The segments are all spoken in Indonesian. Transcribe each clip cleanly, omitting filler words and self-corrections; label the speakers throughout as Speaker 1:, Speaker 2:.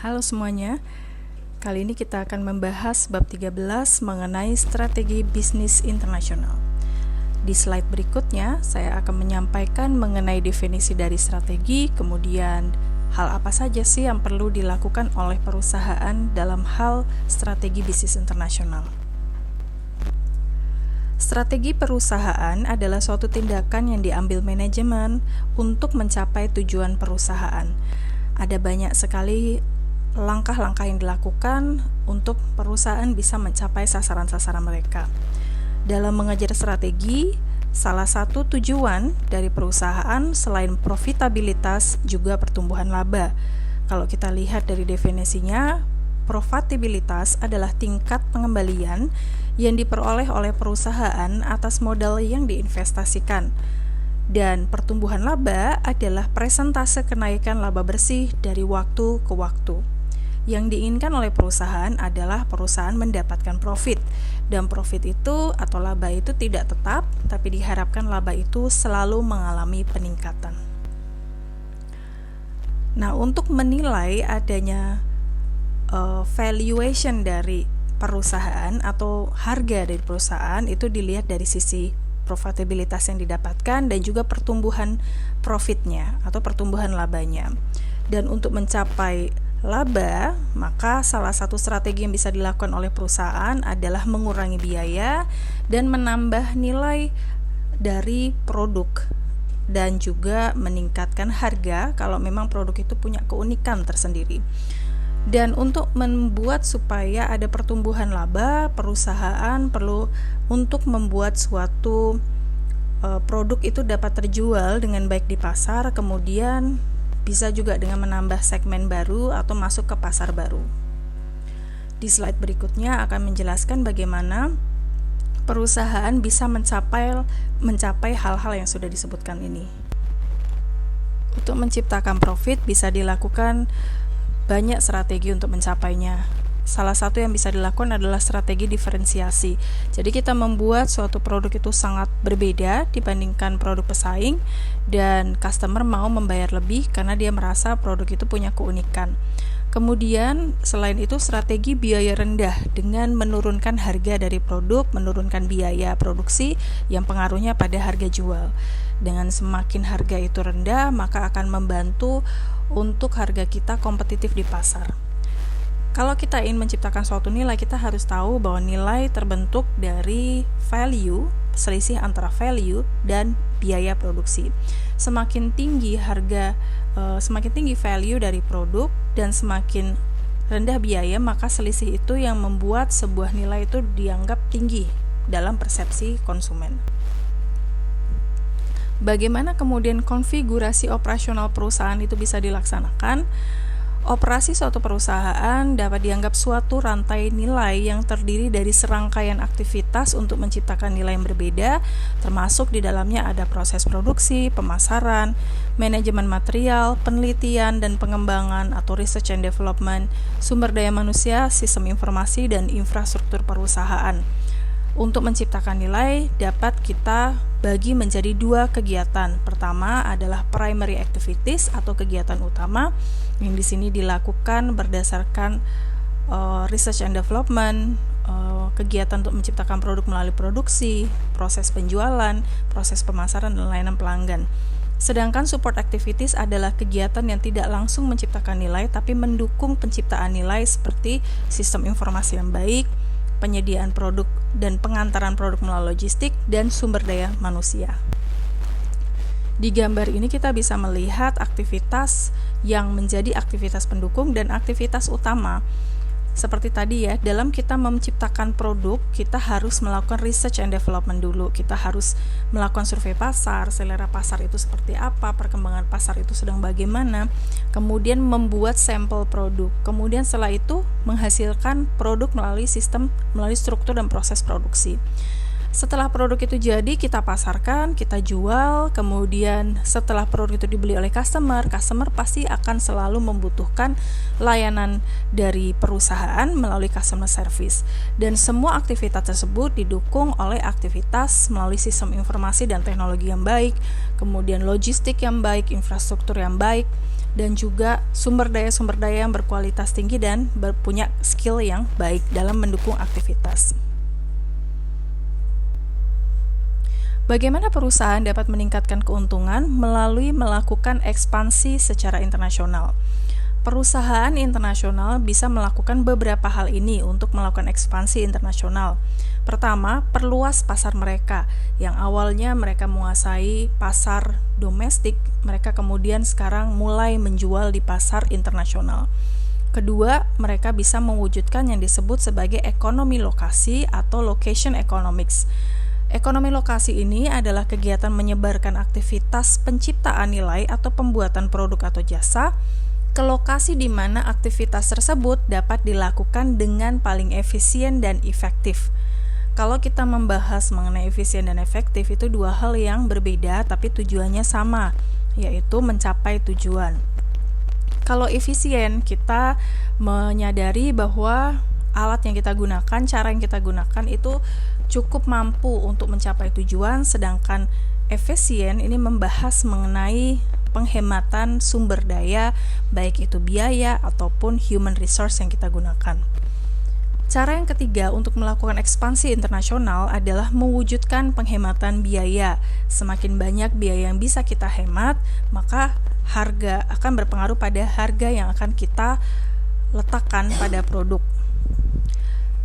Speaker 1: Halo semuanya, kali ini kita akan membahas bab 13 mengenai strategi bisnis internasional. Di slide berikutnya, saya akan menyampaikan mengenai definisi dari strategi, kemudian hal apa saja sih yang perlu dilakukan oleh perusahaan dalam hal strategi bisnis internasional. Strategi perusahaan adalah suatu tindakan yang diambil manajemen untuk mencapai tujuan perusahaan. Ada banyak sekali langkah-langkah yang dilakukan untuk perusahaan bisa mencapai sasaran-sasaran mereka. Dalam mengejar strategi, salah satu tujuan dari perusahaan selain profitabilitas juga pertumbuhan laba. Kalau kita lihat dari definisinya, profitabilitas adalah tingkat pengembalian yang diperoleh oleh perusahaan atas modal yang diinvestasikan. Dan pertumbuhan laba adalah persentase kenaikan laba bersih dari waktu ke waktu. Yang diinginkan oleh perusahaan adalah perusahaan mendapatkan profit, dan profit itu atau laba itu tidak tetap, tapi diharapkan laba itu selalu mengalami peningkatan. Nah, untuk menilai adanya valuation dari perusahaan atau harga dari perusahaan itu dilihat dari sisi profitabilitas yang didapatkan dan juga pertumbuhan profitnya atau pertumbuhan labanya. Dan untuk mencapai laba, maka salah satu strategi yang bisa dilakukan oleh perusahaan adalah mengurangi biaya dan menambah nilai dari produk dan juga meningkatkan harga kalau memang produk itu punya keunikan tersendiri. Dan untuk membuat supaya ada pertumbuhan laba, perusahaan perlu untuk membuat suatu produk itu dapat terjual dengan baik di pasar, kemudian bisa juga dengan menambah segmen baru atau masuk ke pasar baru. Di slide berikutnya akan menjelaskan bagaimana perusahaan bisa mencapai hal-hal yang sudah disebutkan ini. Untuk menciptakan profit bisa dilakukan banyak strategi untuk mencapainya. Salah satu yang bisa dilakukan adalah strategi diferensiasi. Jadi kita membuat suatu produk itu sangat berbeda dibandingkan produk pesaing dan customer mau membayar lebih karena dia merasa produk itu punya keunikan. Kemudian selain itu strategi biaya rendah dengan menurunkan harga dari produk, menurunkan biaya produksi yang pengaruhnya pada harga jual. Dengan semakin harga itu rendah, maka akan membantu untuk harga kita kompetitif di pasar. Kalau kita ingin menciptakan suatu nilai, kita harus tahu bahwa nilai terbentuk dari value, selisih antara value dan biaya produksi. Semakin tinggi semakin tinggi value dari produk dan semakin rendah biaya, maka selisih itu yang membuat sebuah nilai itu dianggap tinggi dalam persepsi konsumen. Bagaimana kemudian konfigurasi operasional perusahaan itu bisa dilaksanakan? Operasi suatu perusahaan dapat dianggap suatu rantai nilai yang terdiri dari serangkaian aktivitas untuk menciptakan nilai yang berbeda, termasuk di dalamnya ada proses produksi, pemasaran, manajemen material, penelitian dan pengembangan atau research and development, sumber daya manusia, sistem informasi, dan infrastruktur perusahaan. Untuk menciptakan nilai dapat kita bagi menjadi dua kegiatan. Pertama adalah primary activities atau kegiatan utama yang di sini dilakukan berdasarkan research and development, kegiatan untuk menciptakan produk melalui produksi, proses penjualan, proses pemasaran dan layanan pelanggan. Sedangkan support activities adalah kegiatan yang tidak langsung menciptakan nilai tapi mendukung penciptaan nilai seperti sistem informasi yang baik, penyediaan produk dan pengantaran produk melalui logistik, dan sumber daya manusia. Di gambar ini kita bisa melihat aktivitas yang menjadi aktivitas pendukung dan aktivitas utama. Seperti tadi ya, dalam kita menciptakan produk, kita harus melakukan research and development dulu. Kita harus melakukan survei pasar, selera pasar itu seperti apa, perkembangan pasar itu sedang bagaimana, kemudian membuat sampel produk. Kemudian setelah itu menghasilkan produk melalui struktur dan proses produksi. Setelah produk itu jadi, kita pasarkan, kita jual, kemudian setelah produk itu dibeli oleh customer pasti akan selalu membutuhkan layanan dari perusahaan melalui customer service. Dan semua aktivitas tersebut didukung oleh aktivitas melalui sistem informasi dan teknologi yang baik, kemudian logistik yang baik, infrastruktur yang baik, dan juga sumber daya yang berkualitas tinggi dan punya skill yang baik dalam mendukung aktivitas. Bagaimana perusahaan dapat meningkatkan keuntungan melalui melakukan ekspansi secara internasional? Perusahaan internasional bisa melakukan beberapa hal ini untuk melakukan ekspansi internasional. Pertama, perluas pasar mereka. Yang awalnya mereka menguasai pasar domestik, mereka kemudian sekarang mulai menjual di pasar internasional. Kedua, mereka bisa mewujudkan yang disebut sebagai ekonomi lokasi atau location economics. Ekonomi lokasi ini adalah kegiatan menyebarkan aktivitas penciptaan nilai atau pembuatan produk atau jasa ke lokasi di mana aktivitas tersebut dapat dilakukan dengan paling efisien dan efektif. Kalau kita membahas mengenai efisien dan efektif, itu dua hal yang berbeda tapi tujuannya sama, yaitu mencapai tujuan. Kalau efisien, kita menyadari bahwa alat yang kita gunakan, cara yang kita gunakan itu cukup mampu untuk mencapai tujuan, sedangkan efisien ini membahas mengenai penghematan sumber daya, baik itu biaya ataupun human resource yang kita gunakan. Cara yang ketiga untuk melakukan ekspansi internasional adalah mewujudkan penghematan biaya. Semakin banyak biaya yang bisa kita hemat, maka harga akan berpengaruh pada harga yang akan kita letakkan pada produk.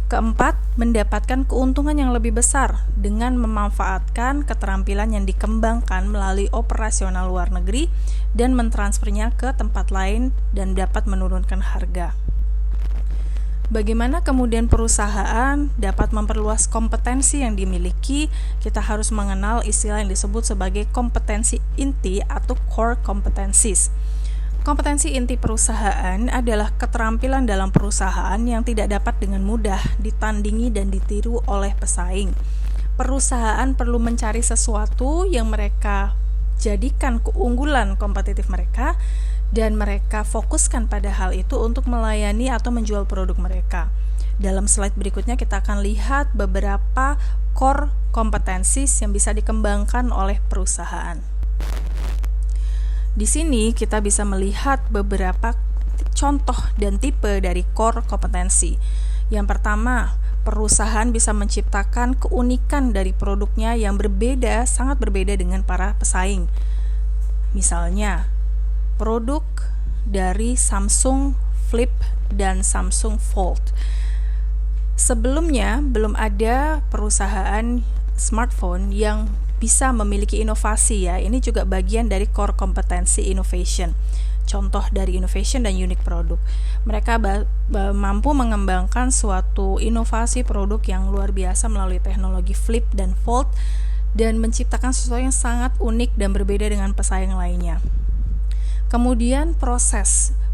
Speaker 1: Keempat, mendapatkan keuntungan yang lebih besar dengan memanfaatkan keterampilan yang dikembangkan melalui operasional luar negeri dan mentransfernya ke tempat lain dan dapat menurunkan harga. Bagaimana kemudian perusahaan dapat memperluas kompetensi yang dimiliki? Kita harus mengenal istilah yang disebut sebagai kompetensi inti atau core competencies. Kompetensi inti perusahaan adalah keterampilan dalam perusahaan yang tidak dapat dengan mudah ditandingi dan ditiru oleh pesaing. Perusahaan perlu mencari sesuatu yang mereka jadikan keunggulan kompetitif mereka dan mereka fokuskan pada hal itu untuk melayani atau menjual produk mereka. Dalam slide berikutnya kita akan lihat beberapa core competencies yang bisa dikembangkan oleh perusahaan. Di sini kita bisa melihat beberapa contoh dan tipe dari core kompetensi. Yang pertama, perusahaan bisa menciptakan keunikan dari produknya yang berbeda, sangat berbeda dengan para pesaing. Misalnya, produk dari Samsung Flip dan Samsung Fold. Sebelumnya, belum ada perusahaan smartphone yang bisa memiliki inovasi ya. Ini juga bagian dari core kompetensi innovation. Contoh dari innovation dan unique produk. Mereka mampu mengembangkan suatu inovasi produk yang luar biasa melalui teknologi flip dan fold dan menciptakan sesuatu yang sangat unik dan berbeda dengan pesaing lainnya. Kemudian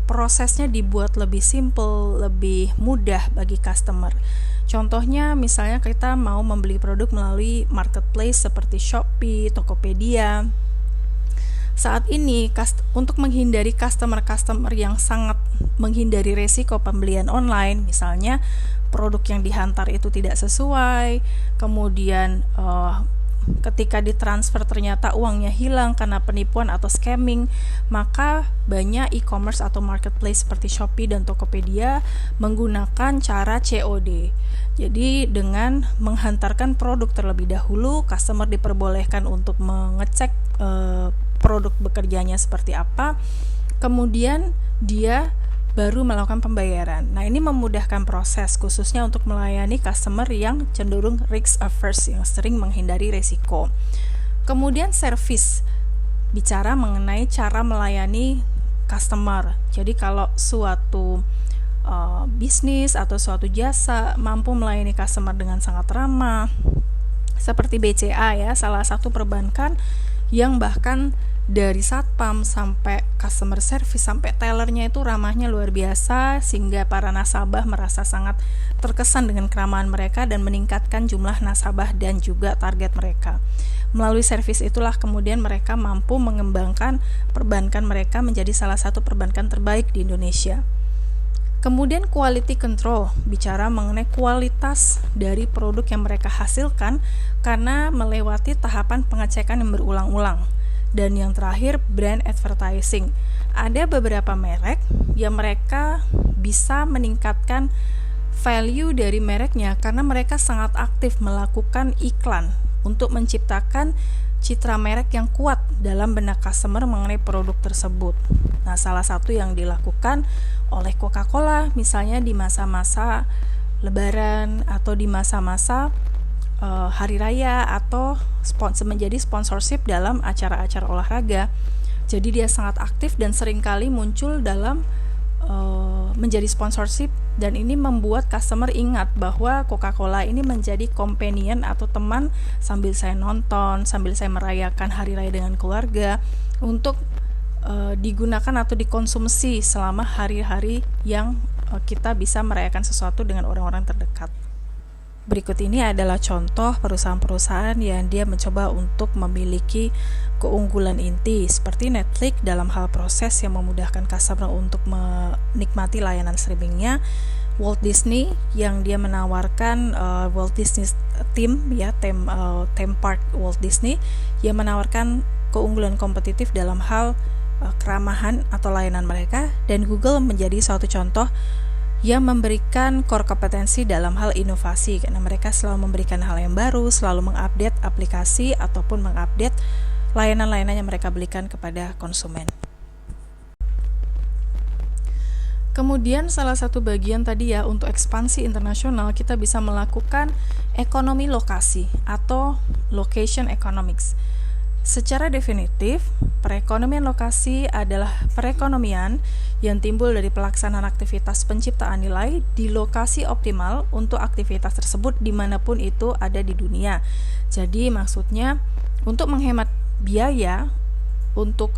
Speaker 1: prosesnya dibuat lebih simple, lebih mudah bagi customer. Contohnya misalnya kita mau membeli produk melalui marketplace seperti Shopee, Tokopedia. Saat ini untuk menghindari customer yang sangat menghindari resiko pembelian online, misalnya produk yang dihantar itu tidak sesuai, kemudian ketika ditransfer ternyata uangnya hilang karena penipuan atau scamming, maka banyak e-commerce atau marketplace seperti Shopee dan Tokopedia menggunakan cara COD. Jadi dengan menghantarkan produk terlebih dahulu, customer diperbolehkan untuk mengecek produk bekerjanya seperti apa, kemudian dia baru melakukan pembayaran. Nah, ini memudahkan proses khususnya untuk melayani customer yang cenderung risk averse, yang sering menghindari resiko. Kemudian service, bicara mengenai cara melayani customer. Jadi kalau suatu bisnis atau suatu jasa mampu melayani customer dengan sangat ramah, seperti BCA ya, salah satu perbankan yang bahkan dari satpam sampai customer service sampai tellernya itu ramahnya luar biasa, sehingga para nasabah merasa sangat terkesan dengan keramahan mereka dan meningkatkan jumlah nasabah dan juga target mereka. Melalui servis itulah kemudian mereka mampu mengembangkan perbankan mereka menjadi salah satu perbankan terbaik di Indonesia. Kemudian quality control, bicara mengenai kualitas dari produk yang mereka hasilkan karena melewati tahapan pengecekan yang berulang-ulang. Dan yang terakhir, brand advertising. Ada beberapa merek yang mereka bisa meningkatkan value dari mereknya karena mereka sangat aktif melakukan iklan untuk menciptakan citra merek yang kuat dalam benak customer mengenai produk tersebut. Nah, salah satu yang dilakukan oleh Coca-Cola misalnya di masa-masa Lebaran atau di masa-masa hari raya atau menjadi sponsorship dalam acara-acara olahraga. Jadi dia sangat aktif dan seringkali muncul dalam menjadi sponsorship, dan ini membuat customer ingat bahwa Coca-Cola ini menjadi companion atau teman sambil saya nonton, sambil saya merayakan hari raya dengan keluarga, untuk digunakan atau dikonsumsi selama hari-hari yang kita bisa merayakan sesuatu dengan orang-orang terdekat. Berikut ini adalah contoh perusahaan-perusahaan yang dia mencoba untuk memiliki keunggulan inti seperti Netflix dalam hal proses yang memudahkan customer untuk menikmati layanan streamingnya, Walt Disney yang dia menawarkan Walt Disney Theme theme park Walt Disney yang menawarkan keunggulan kompetitif dalam hal keramahan atau layanan mereka, dan Google menjadi suatu contoh yang memberikan core kompetensi dalam hal inovasi karena mereka selalu memberikan hal yang baru, selalu mengupdate aplikasi ataupun mengupdate layanan-layanan yang mereka berikan kepada konsumen. Kemudian salah satu bagian tadi ya, untuk ekspansi internasional kita bisa melakukan ekonomi lokasi atau location economics. Secara definitif, perekonomian lokasi adalah perekonomian yang timbul dari pelaksanaan aktivitas penciptaan nilai di lokasi optimal untuk aktivitas tersebut dimanapun itu ada di dunia. Jadi maksudnya untuk menghemat biaya, untuk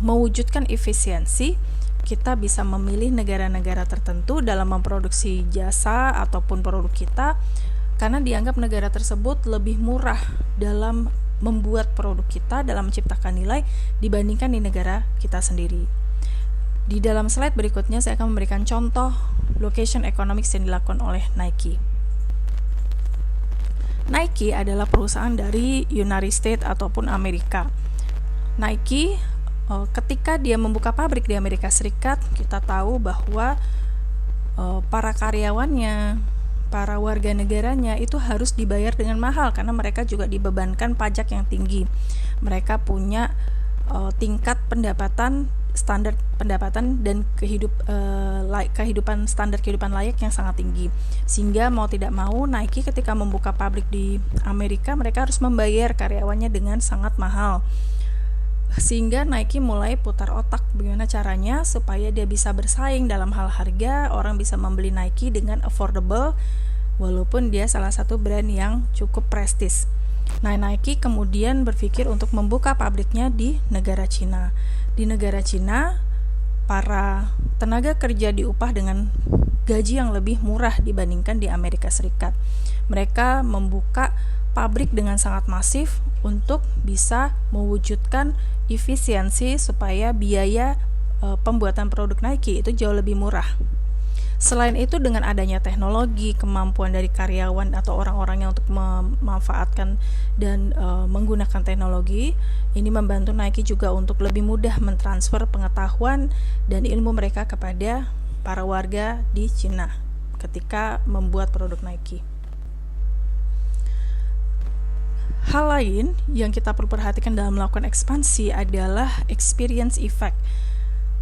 Speaker 1: mewujudkan efisiensi, kita bisa memilih negara-negara tertentu dalam memproduksi jasa ataupun produk kita, karena dianggap negara tersebut lebih murah dalam membuat produk kita, dalam menciptakan nilai dibandingkan di negara kita sendiri. Di dalam slide berikutnya saya akan memberikan contoh location economics yang dilakukan oleh Nike. Nike adalah perusahaan dari United States ataupun Amerika. Nike ketika dia membuka pabrik di Amerika Serikat, kita tahu bahwa para karyawannya, para warga negaranya itu harus dibayar dengan mahal karena mereka juga dibebankan pajak yang tinggi. Mereka punya tingkat standar pendapatan dan kehidupan standar kehidupan layak yang sangat tinggi. Sehingga mau tidak mau Nike ketika membuka pabrik di Amerika, mereka harus membayar karyawannya dengan sangat mahal. Sehingga Nike mulai putar otak bagaimana caranya supaya dia bisa bersaing dalam hal harga, orang bisa membeli Nike dengan affordable walaupun dia salah satu brand yang cukup prestis. Nah, Nike kemudian berpikir untuk membuka pabriknya di negara Cina. Di negara Cina, para tenaga kerja diupah dengan gaji yang lebih murah dibandingkan di Amerika Serikat. Mereka membuka pabrik dengan sangat masif untuk bisa mewujudkan efisiensi supaya biaya pembuatan produk Nike itu jauh lebih murah. Selain itu, dengan adanya teknologi, kemampuan dari karyawan atau orang-orangnya untuk memanfaatkan dan menggunakan teknologi, ini membantu Nike juga untuk lebih mudah mentransfer pengetahuan dan ilmu mereka kepada para warga di Cina ketika membuat produk Nike. Hal lain yang kita perlu perhatikan dalam melakukan ekspansi adalah experience effect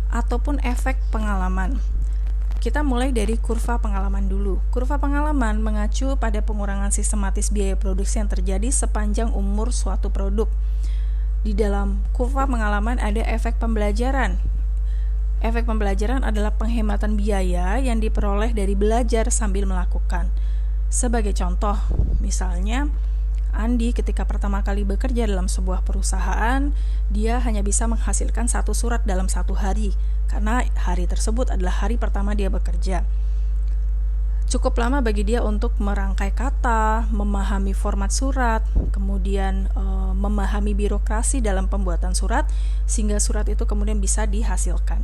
Speaker 1: ataupun efek pengalaman. Kita mulai dari kurva pengalaman dulu. Kurva pengalaman mengacu pada pengurangan sistematis biaya produksi yang terjadi sepanjang umur suatu produk. Di dalam kurva pengalaman ada efek pembelajaran. Efek pembelajaran adalah penghematan biaya yang diperoleh dari belajar sambil melakukan. Sebagai contoh, misalnya Andi ketika pertama kali bekerja dalam sebuah perusahaan, dia hanya bisa menghasilkan 1 surat dalam 1 hari, karena hari tersebut adalah hari pertama dia bekerja. Cukup lama bagi dia untuk merangkai kata, memahami format surat, kemudian memahami birokrasi dalam pembuatan surat, sehingga surat itu kemudian bisa dihasilkan.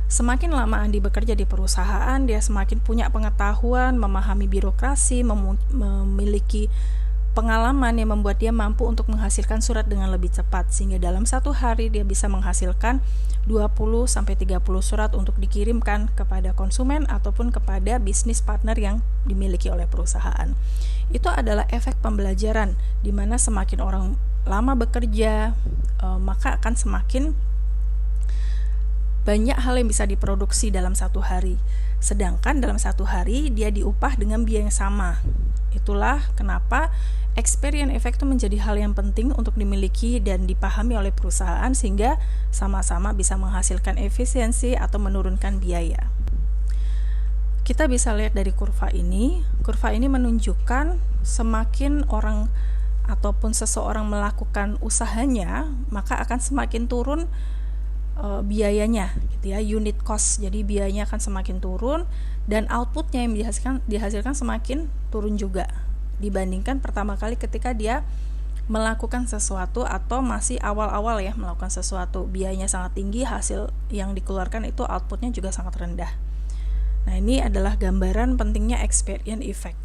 Speaker 1: Semakin lama Andi bekerja di perusahaan, dia semakin punya pengetahuan, memahami birokrasi, memiliki pengalaman yang membuat dia mampu untuk menghasilkan surat dengan lebih cepat, sehingga dalam satu hari dia bisa menghasilkan 20-30 surat untuk dikirimkan kepada konsumen ataupun kepada bisnis partner yang dimiliki oleh perusahaan. Itu adalah efek pembelajaran, di mana semakin orang lama bekerja, maka akan semakin banyak hal yang bisa diproduksi dalam satu hari. Sedangkan dalam satu hari dia diupah dengan biaya yang sama. Itulah kenapa experience effect itu menjadi hal yang penting untuk dimiliki dan dipahami oleh perusahaan, sehingga sama-sama bisa menghasilkan efisiensi atau menurunkan biaya. Kita bisa lihat dari kurva ini. Kurva ini menunjukkan semakin orang ataupun seseorang melakukan usahanya, maka akan semakin turun biayanya, gitu ya, unit cost. Jadi biayanya akan semakin turun dan outputnya yang dihasilkan semakin turun juga dibandingkan pertama kali ketika dia melakukan sesuatu atau masih awal-awal ya melakukan sesuatu. Biayanya sangat tinggi, hasil yang dikeluarkan itu outputnya juga sangat rendah. Nah, ini adalah gambaran pentingnya experience effect.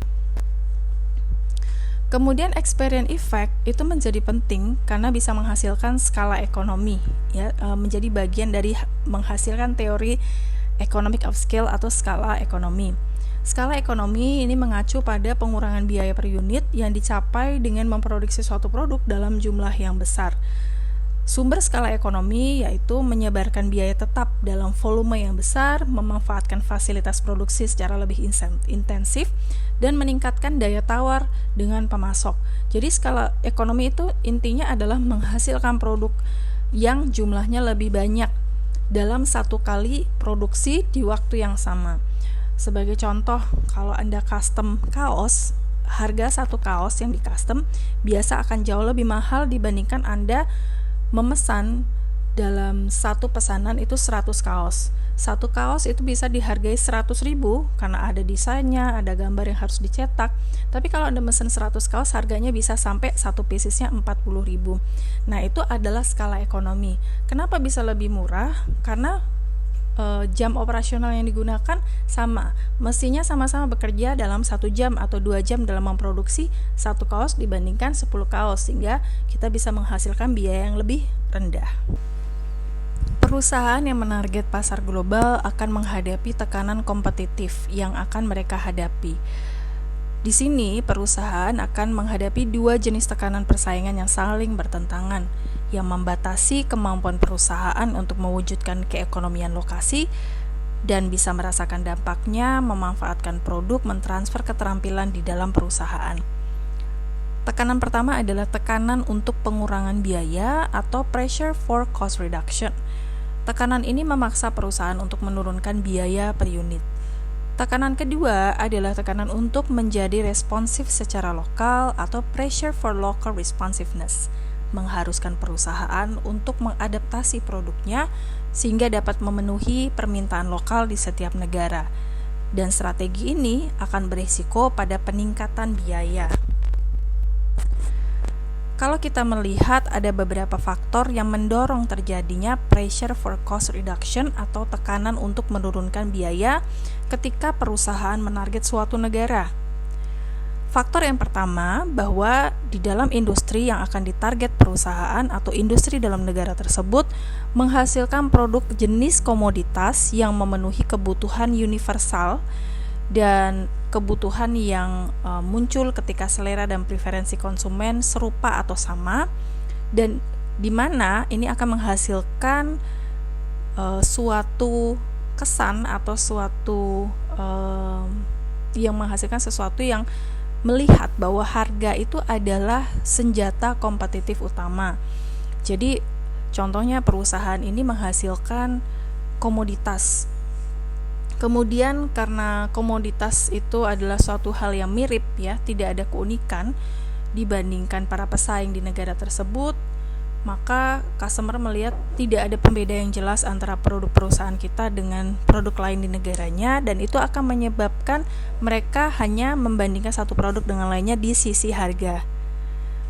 Speaker 1: Kemudian experience effect itu menjadi penting karena bisa menghasilkan skala ekonomi, ya, menjadi bagian dari menghasilkan teori economic of scale atau skala ekonomi. Skala ekonomi ini mengacu pada pengurangan biaya per unit yang dicapai dengan memproduksi suatu produk dalam jumlah yang besar. Sumber skala ekonomi yaitu menyebarkan biaya tetap dalam volume yang besar, memanfaatkan fasilitas produksi secara lebih intensif, dan meningkatkan daya tawar dengan pemasok. Jadi skala ekonomi itu intinya adalah menghasilkan produk yang jumlahnya lebih banyak dalam satu kali produksi di waktu yang sama. Sebagai contoh, kalau Anda custom kaos, harga satu kaos yang di custom biasa akan jauh lebih mahal dibandingkan Anda memesan dalam satu pesanan itu 100 kaos. Satu kaos itu bisa dihargai 100.000 karena ada desainnya, ada gambar yang harus dicetak. Tapi kalau Anda mesen 100 kaos, harganya bisa sampai satu piecesnya 40.000. Nah, itu adalah skala ekonomi. Kenapa bisa lebih murah? Karena jam operasional yang digunakan sama. Mestinya sama-sama bekerja dalam 1 jam atau 2 jam dalam memproduksi satu kaos dibandingkan 10 kaos, sehingga kita bisa menghasilkan biaya yang lebih rendah. Perusahaan yang menarget pasar global akan menghadapi tekanan kompetitif yang akan mereka hadapi. Di sini, perusahaan akan menghadapi 2 jenis tekanan persaingan yang saling bertentangan, yang membatasi kemampuan perusahaan untuk mewujudkan keekonomian lokasi dan bisa merasakan dampaknya memanfaatkan produk mentransfer keterampilan di dalam perusahaan. Tekanan pertama adalah tekanan untuk pengurangan biaya atau pressure for cost reduction. Tekanan ini memaksa perusahaan untuk menurunkan biaya per unit. Tekanan kedua adalah tekanan untuk menjadi responsif secara lokal atau pressure for local responsiveness, mengharuskan perusahaan untuk mengadaptasi produknya sehingga dapat memenuhi permintaan lokal di setiap negara. Dan strategi ini akan berisiko pada peningkatan biaya. Kalau kita melihat ada beberapa faktor yang mendorong terjadinya pressure for cost reduction atau tekanan untuk menurunkan biaya ketika perusahaan menarget suatu negara. Faktor yang pertama, bahwa di dalam industri yang akan ditarget perusahaan atau industri dalam negara tersebut menghasilkan produk jenis komoditas yang memenuhi kebutuhan universal dan kebutuhan yang muncul ketika selera dan preferensi konsumen serupa atau sama, dan di mana ini akan menghasilkan suatu kesan atau suatu yang menghasilkan sesuatu yang melihat bahwa harga itu adalah senjata kompetitif utama. Jadi contohnya perusahaan ini menghasilkan komoditas. Kemudian karena komoditas itu adalah suatu hal yang mirip ya, tidak ada keunikan dibandingkan para pesaing di negara tersebut, maka customer melihat tidak ada pembeda yang jelas antara produk perusahaan kita dengan produk lain di negaranya, dan itu akan menyebabkan mereka hanya membandingkan satu produk dengan lainnya di sisi harga.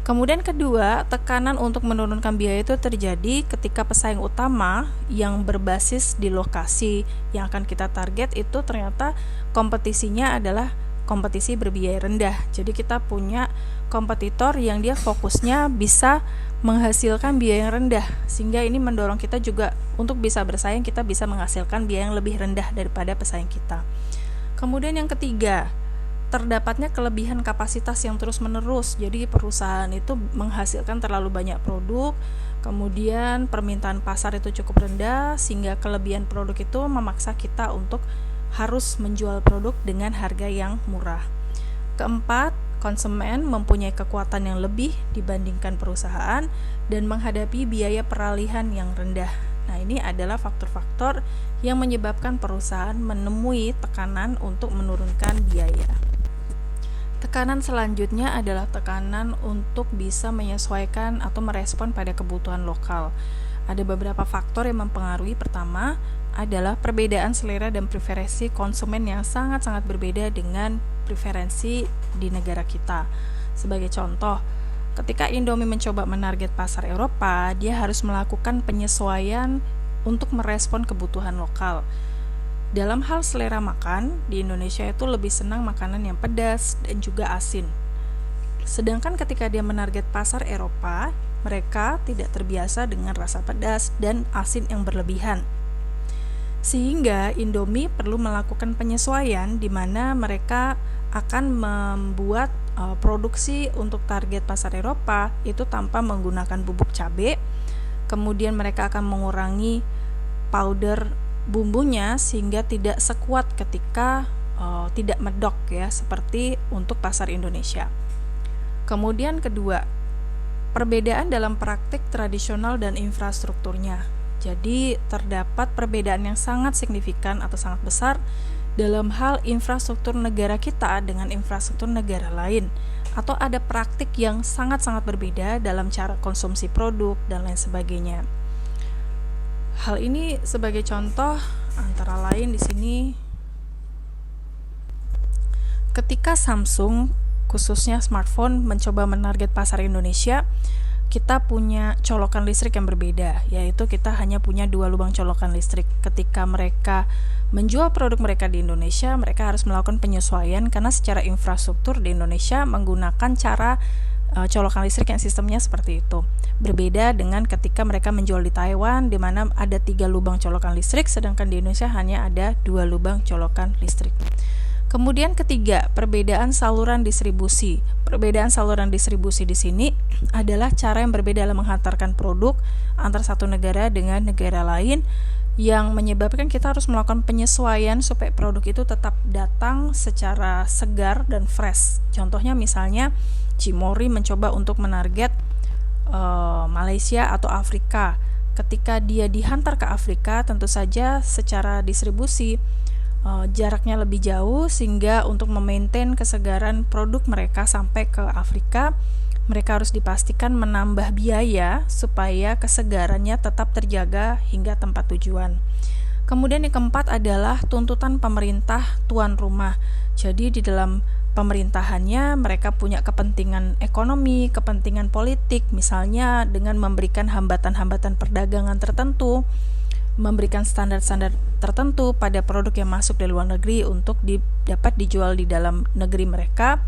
Speaker 1: Kemudian kedua, tekanan untuk menurunkan biaya itu terjadi ketika pesaing utama yang berbasis di lokasi yang akan kita target itu ternyata kompetisinya adalah kompetisi berbiaya rendah. Jadi kita punya kompetitor yang dia fokusnya bisa menghasilkan biaya yang rendah, sehingga ini mendorong kita juga untuk bisa bersaing, kita bisa menghasilkan biaya yang lebih rendah daripada pesaing kita. Kemudian yang ketiga, terdapatnya kelebihan kapasitas yang terus-menerus. Jadi perusahaan itu menghasilkan terlalu banyak produk, kemudian permintaan pasar itu cukup rendah, sehingga kelebihan produk itu memaksa kita untuk harus menjual produk dengan harga yang murah. Keempat, konsumen mempunyai kekuatan yang lebih dibandingkan perusahaan dan menghadapi biaya peralihan yang rendah. Nah, ini adalah faktor-faktor yang menyebabkan perusahaan menemui tekanan untuk menurunkan biaya. Tekanan selanjutnya adalah tekanan untuk bisa menyesuaikan atau merespon pada kebutuhan lokal. Ada beberapa faktor yang mempengaruhi. Pertama adalah perbedaan selera dan preferensi konsumen yang sangat-sangat berbeda dengan preferensi di negara kita. Sebagai contoh, ketika Indomie mencoba menarget pasar Eropa, dia harus melakukan penyesuaian untuk merespon kebutuhan lokal. Dalam hal selera makan, di Indonesia itu lebih senang makanan yang pedas dan juga asin. Sedangkan ketika dia menarget pasar Eropa, mereka tidak terbiasa dengan rasa pedas dan asin yang berlebihan. Sehingga Indomie perlu melakukan penyesuaian di mana mereka akan membuat produksi untuk target pasar Eropa itu tanpa menggunakan bubuk cabai. Kemudian mereka akan mengurangi powder bumbunya sehingga tidak sekuat ketika tidak medok ya, seperti untuk pasar Indonesia. Kemudian kedua, perbedaan dalam praktik tradisional dan infrastrukturnya. Jadi terdapat perbedaan yang sangat signifikan atau sangat besar dalam hal infrastruktur negara kita dengan infrastruktur negara lain, atau ada praktik yang sangat-sangat berbeda dalam cara konsumsi produk dan lain sebagainya. Hal ini sebagai contoh antara lain di sini ketika Samsung khususnya smartphone mencoba menarget pasar Indonesia, kita punya colokan listrik yang berbeda, yaitu kita hanya punya 2 lubang colokan listrik. Ketika mereka menjual produk mereka di Indonesia, mereka harus melakukan penyesuaian karena secara infrastruktur di Indonesia menggunakan cara colokan listrik yang sistemnya seperti itu. Berbeda dengan ketika mereka menjual di Taiwan, di mana ada 3 lubang colokan listrik, sedangkan di Indonesia hanya ada 2 lubang colokan listrik. Kemudian ketiga, perbedaan saluran distribusi. Perbedaan saluran distribusi di sini adalah cara yang berbeda dalam menghantarkan produk antar satu negara dengan negara lain, yang menyebabkan kita harus melakukan penyesuaian supaya produk itu tetap datang secara segar dan fresh. Contohnya misalnya Cimory mencoba untuk menarget Malaysia atau Afrika. Ketika dia dihantar ke Afrika, tentu saja secara distribusi jaraknya lebih jauh, sehingga untuk memaintain kesegaran produk mereka sampai ke Afrika, mereka harus dipastikan menambah biaya supaya kesegarannya tetap terjaga hingga tempat tujuan. Kemudian yang keempat adalah tuntutan pemerintah tuan rumah. Jadi di dalam pemerintahannya mereka punya kepentingan ekonomi, kepentingan politik, misalnya dengan memberikan hambatan-hambatan perdagangan tertentu, memberikan standar-standar tertentu pada produk yang masuk dari luar negeri untuk dapat dijual di dalam negeri mereka.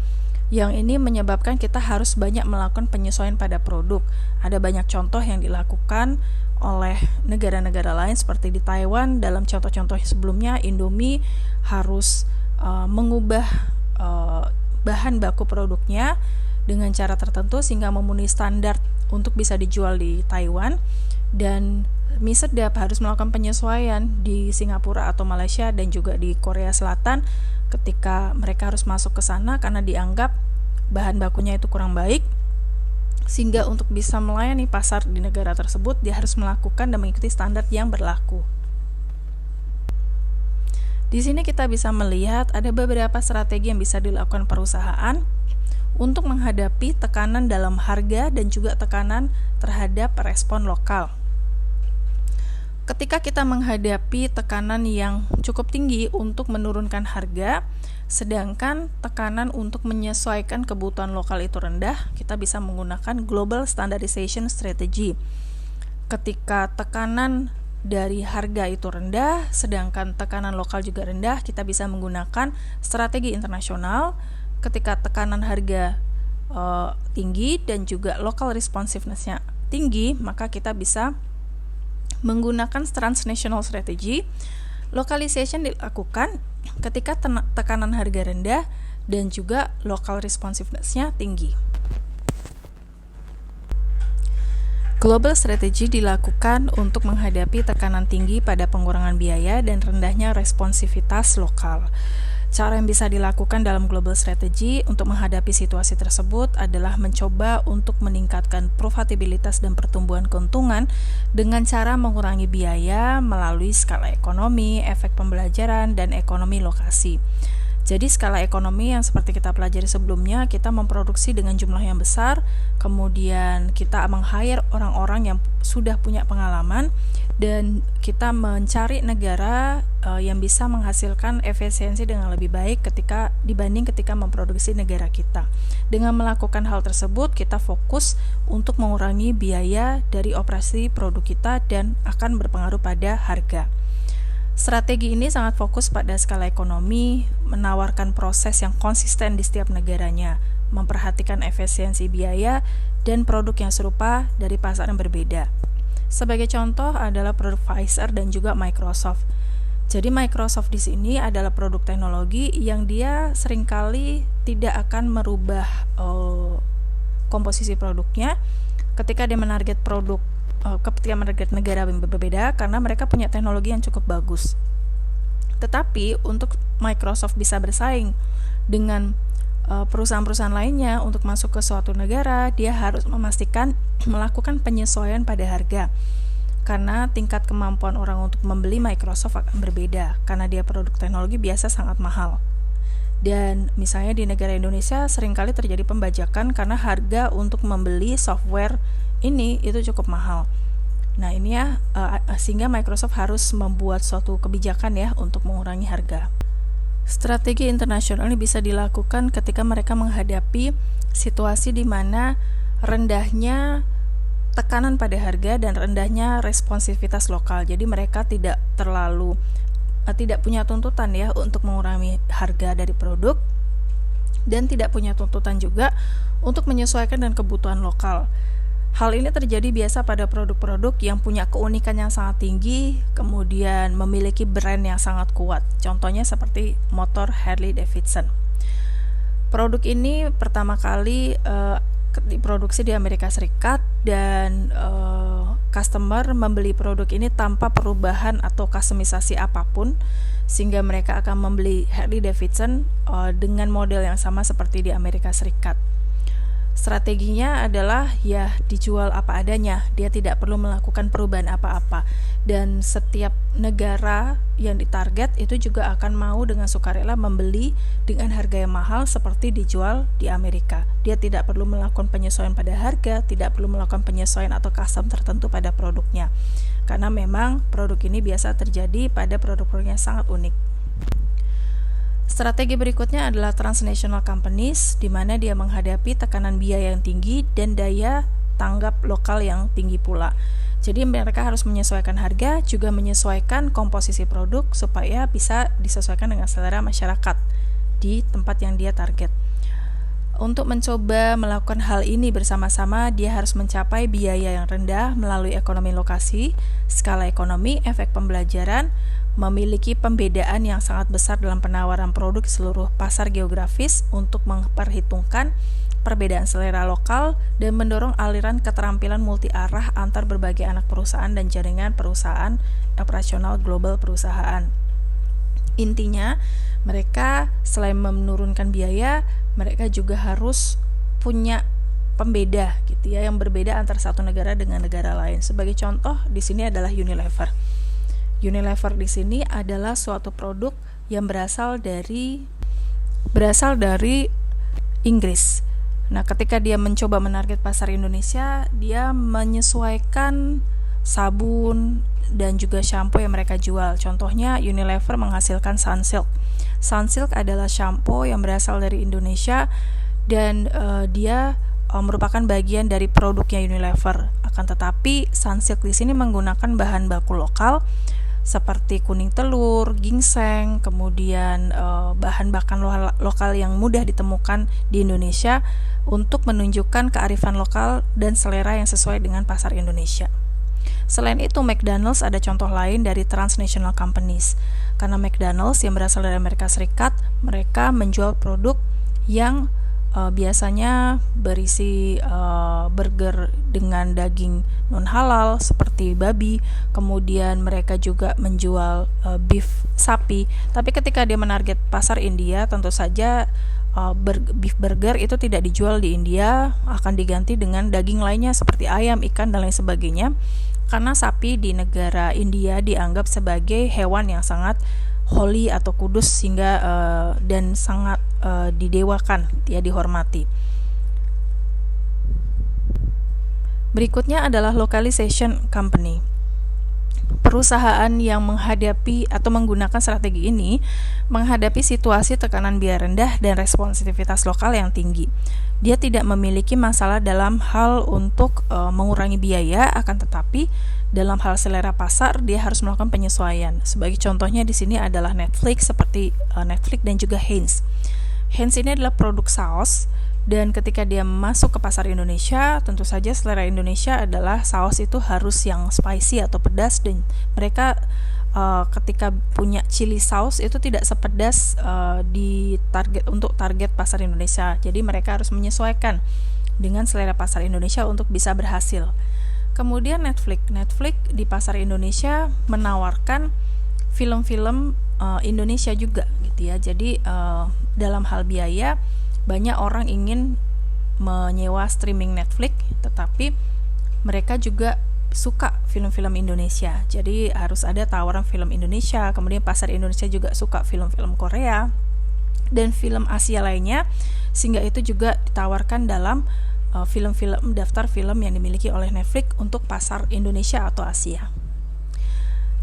Speaker 1: Yang ini menyebabkan kita harus banyak melakukan penyesuaian pada produk. Ada banyak contoh yang dilakukan oleh negara-negara lain seperti di Taiwan. Dalam contoh-contoh sebelumnya, Indomie harus mengubah bahan baku produknya dengan cara tertentu sehingga memenuhi standar untuk bisa dijual di Taiwan, dan mie sedap harus melakukan penyesuaian di Singapura atau Malaysia dan juga di Korea Selatan ketika mereka harus masuk ke sana karena dianggap bahan bakunya itu kurang baik, sehingga untuk bisa melayani pasar di negara tersebut dia harus melakukan dan mengikuti standar yang berlaku. Di sini kita bisa melihat ada beberapa strategi yang bisa dilakukan perusahaan untuk menghadapi tekanan dalam harga dan juga tekanan terhadap respon lokal. Ketika kita menghadapi tekanan yang cukup tinggi untuk menurunkan harga, sedangkan tekanan untuk menyesuaikan kebutuhan lokal itu rendah, kita bisa menggunakan Global Standardization Strategy. Ketika tekanan dari harga itu rendah, sedangkan tekanan lokal juga rendah, kita bisa menggunakan strategi internasional. Ketika tekanan harga tinggi dan juga local responsiveness-nya tinggi, maka kita bisa menggunakan transnational strategy. Localization dilakukan ketika tekanan harga rendah dan juga local responsiveness-nya tinggi. Global strategy dilakukan untuk menghadapi tekanan tinggi pada pengurangan biaya dan rendahnya responsivitas lokal. Cara yang bisa dilakukan dalam global strategy untuk menghadapi situasi tersebut adalah mencoba untuk meningkatkan profitabilitas dan pertumbuhan keuntungan dengan cara mengurangi biaya melalui skala ekonomi, efek pembelajaran, dan ekonomi lokasi. Jadi skala ekonomi yang seperti kita pelajari sebelumnya, kita memproduksi dengan jumlah yang besar, kemudian kita meng-hire orang-orang yang sudah punya pengalaman, dan kita mencari negara yang bisa menghasilkan efisiensi dengan lebih baik dibanding ketika memproduksi negara kita. Dengan melakukan hal tersebut, kita fokus untuk mengurangi biaya dari operasi produk kita dan akan berpengaruh pada harga. Strategi ini sangat fokus pada skala ekonomi, menawarkan proses yang konsisten di setiap negaranya, memperhatikan efisiensi biaya dan produk yang serupa dari pasar yang berbeda. Sebagai contoh adalah produk Pfizer dan juga Microsoft. Jadi Microsoft di sini adalah produk teknologi yang dia seringkali tidak akan merubah komposisi produknya ketika dia menarget produk ketika menarget negara yang berbeda, karena mereka punya teknologi yang cukup bagus. Tetapi untuk Microsoft bisa bersaing dengan perusahaan-perusahaan lainnya untuk masuk ke suatu negara, dia harus melakukan penyesuaian pada harga, karena tingkat kemampuan orang untuk membeli Microsoft akan berbeda, karena dia produk teknologi biasa sangat mahal. Dan misalnya di negara Indonesia seringkali terjadi pembajakan karena harga untuk membeli software ini itu cukup mahal. Nah ini ya, sehingga Microsoft harus membuat suatu kebijakan ya untuk mengurangi harga. Strategi internasional ini bisa dilakukan ketika mereka menghadapi situasi di mana rendahnya tekanan pada harga dan rendahnya responsivitas lokal. Jadi mereka tidak punya tuntutan ya untuk mengurangi harga dari produk, dan tidak punya tuntutan juga untuk menyesuaikan dengan kebutuhan lokal. Hal ini terjadi biasa pada produk-produk yang punya keunikan yang sangat tinggi, kemudian memiliki brand yang sangat kuat. Contohnya seperti motor Harley Davidson. Produk ini pertama kali diproduksi di Amerika Serikat, dan customer membeli produk ini tanpa perubahan atau kustomisasi apapun, sehingga mereka akan membeli Harley Davidson dengan model yang sama seperti di Amerika Serikat. Strateginya adalah ya dijual apa adanya, dia tidak perlu melakukan perubahan apa-apa, dan setiap negara yang ditarget itu juga akan mau dengan sukarela membeli dengan harga yang mahal seperti dijual di Amerika. Dia tidak perlu melakukan penyesuaian pada harga, tidak perlu melakukan penyesuaian atau custom tertentu pada produknya, karena memang produk ini biasa terjadi pada produk-produk yang sangat unik. Strategi berikutnya adalah transnational companies, di mana dia menghadapi tekanan biaya yang tinggi dan daya tanggap lokal yang tinggi pula. Jadi mereka harus menyesuaikan harga, juga menyesuaikan komposisi produk supaya bisa disesuaikan dengan selera masyarakat di tempat yang dia target. Untuk mencoba melakukan hal ini bersama-sama, dia harus mencapai biaya yang rendah melalui ekonomi lokasi, skala ekonomi, efek pembelajaran, memiliki pembedaan yang sangat besar dalam penawaran produk di seluruh pasar geografis untuk memperhitungkan perbedaan selera lokal dan mendorong aliran keterampilan multi arah antar berbagai anak perusahaan dan jaringan perusahaan operasional global perusahaan. Intinya, mereka selain menurunkan biaya, mereka juga harus punya pembeda gitu ya, yang berbeda antara satu negara dengan negara lain. Sebagai contoh di sini adalah Unilever. Unilever di sini adalah suatu produk yang berasal dari Inggris. Nah, ketika dia mencoba menarget pasar Indonesia, dia menyesuaikan sabun dan juga shampoo yang mereka jual. Contohnya Unilever menghasilkan Sunsilk. Sunsilk adalah shampoo yang berasal dari Indonesia, dan dia merupakan bagian dari produknya Unilever. Akan tetapi Sunsilk di sini menggunakan bahan baku lokal seperti kuning telur, ginseng, kemudian bahan bakan lokal yang mudah ditemukan di Indonesia untuk menunjukkan kearifan lokal dan selera yang sesuai dengan pasar Indonesia. Selain itu, McDonald's ada contoh lain dari transnational companies. Karena McDonald's yang berasal dari Amerika Serikat, mereka menjual produk yang biasanya berisi burger dengan daging non halal seperti babi, kemudian mereka juga menjual beef sapi. Tapi ketika dia menarget pasar India, tentu saja beef burger itu tidak dijual di India, akan diganti dengan daging lainnya seperti ayam, ikan, dan lain sebagainya. Karena sapi di negara India dianggap sebagai hewan yang sangat holy atau kudus sehingga dan sangat didewakan, ya, dihormati. Berikutnya adalah localization company. Perusahaan yang menghadapi atau menggunakan strategi ini menghadapi situasi tekanan biaya rendah dan responsivitas lokal yang tinggi. Dia tidak memiliki masalah dalam hal untuk mengurangi biaya, akan tetapi dalam hal selera pasar dia harus melakukan penyesuaian. Sebagai contohnya di sini adalah Netflix, seperti Netflix dan juga Heinz. Heinz ini adalah produk saus, dan ketika dia masuk ke pasar Indonesia, tentu saja selera Indonesia adalah saus itu harus yang spicy atau pedas, dan mereka ketika punya chili saus itu tidak sepedas untuk target pasar Indonesia. Jadi mereka harus menyesuaikan dengan selera pasar Indonesia untuk bisa berhasil. Kemudian Netflix di pasar Indonesia menawarkan film-film Indonesia juga, gitu ya. Jadi dalam hal biaya, banyak orang ingin menyewa streaming Netflix, tetapi mereka juga suka film-film Indonesia. Jadi harus ada tawaran film Indonesia. Kemudian pasar Indonesia juga suka film-film Korea dan film Asia lainnya, sehingga itu juga ditawarkan dalam daftar film yang dimiliki oleh Netflix untuk pasar Indonesia atau Asia.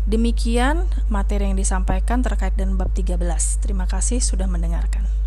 Speaker 1: Demikian materi yang disampaikan terkait dengan bab 13. Terima kasih sudah mendengarkan.